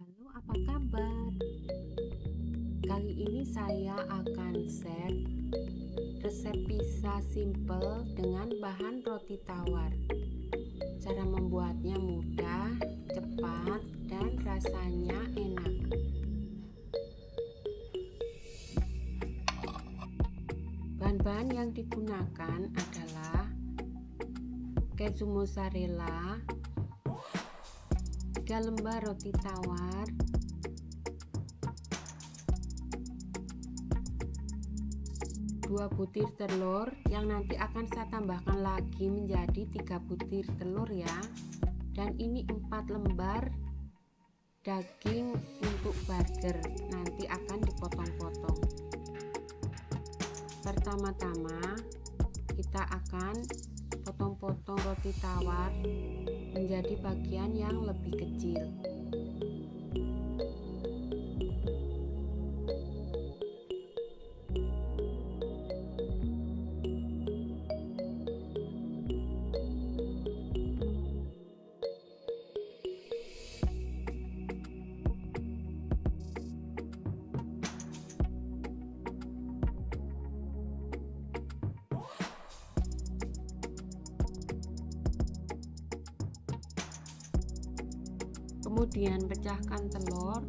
Halo, apa kabar? Kali ini saya akan share resep pizza simple dengan bahan roti tawar. Cara membuatnya mudah, cepat, dan rasanya enak. Bahan-bahan yang digunakan adalah keju mozzarella, 3 lembar roti tawar, 2 butir telur yang nanti akan saya tambahkan lagi menjadi 3 butir telur ya. Dan ini 4 lembar daging untuk burger, nanti akan dipotong-potong. Pertama-tama kita akan potong-potong roti tawar menjadi bagian yang lebih kecil. Kemudian pecahkan telur.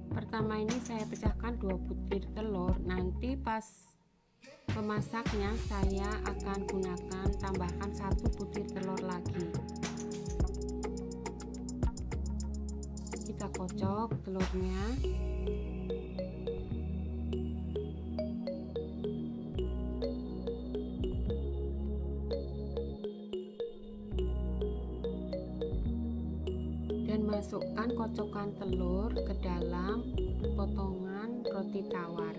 Pertama ini saya pecahkan 2 butir telur, nanti pas memasaknya saya akan gunakan tambahkan 1 butir telur lagi. Kita kocok telurnya. Dan masukkan kocokan telur ke dalam potongan roti tawar.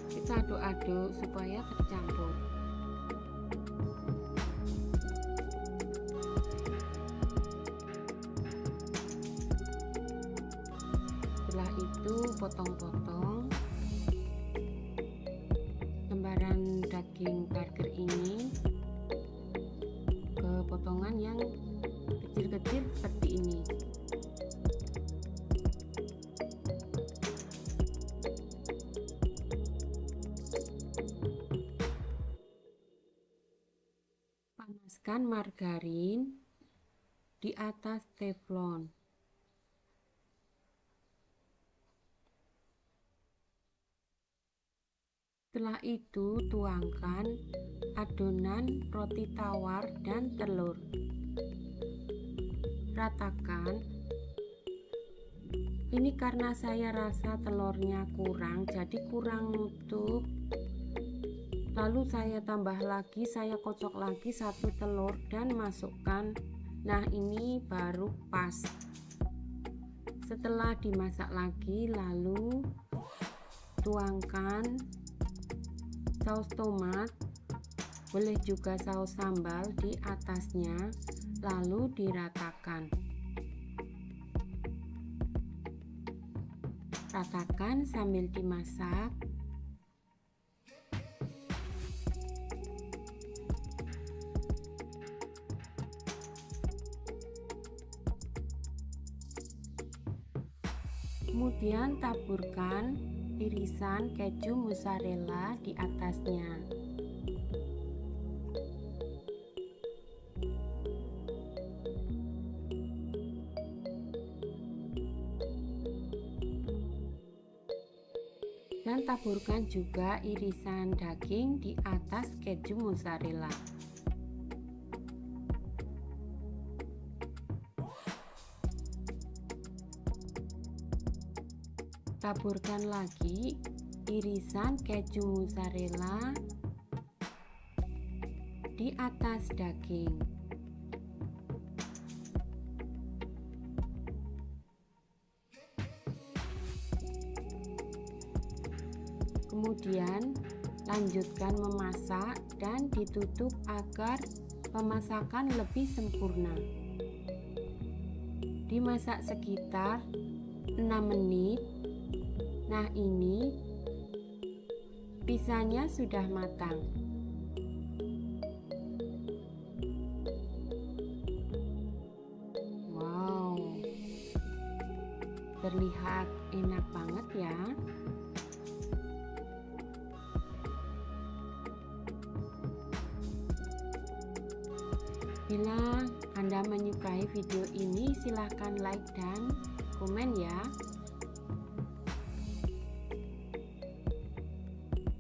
Kita aduk-aduk supaya tercampur. Setelah itu potong-potong lembaran daging burger ini ke potongan yang kecil-kecil seperti ini. Panaskan margarin di atas teflon. Setelah itu tuangkan adonan roti tawar dan telur. Ratakan. Ini karena saya rasa telurnya kurang, jadi kurang nutup. Lalu saya tambah lagi, saya kocok lagi 1 telur dan masukkan. Nah, ini baru pas. Setelah dimasak lagi, lalu tuangkan saus tomat, boleh juga saus sambal di atasnya, lalu diratakan. Ratakan sambil dimasak. Kemudian taburkan irisan keju mozzarella di atasnya. Dan taburkan juga irisan daging di atas keju mozzarella. Taburkan lagi irisan keju mozzarella di atas daging. Kemudian lanjutkan memasak dan ditutup agar pemasakan lebih sempurna. Dimasak sekitar 6 menit. Nah, ini pizzanya sudah matang. Bila Anda menyukai video ini, silahkan like dan komen ya.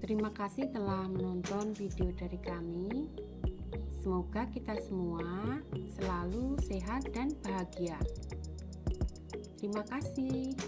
Terima kasih telah menonton video dari kami. Semoga kita semua selalu sehat dan bahagia. Terima kasih.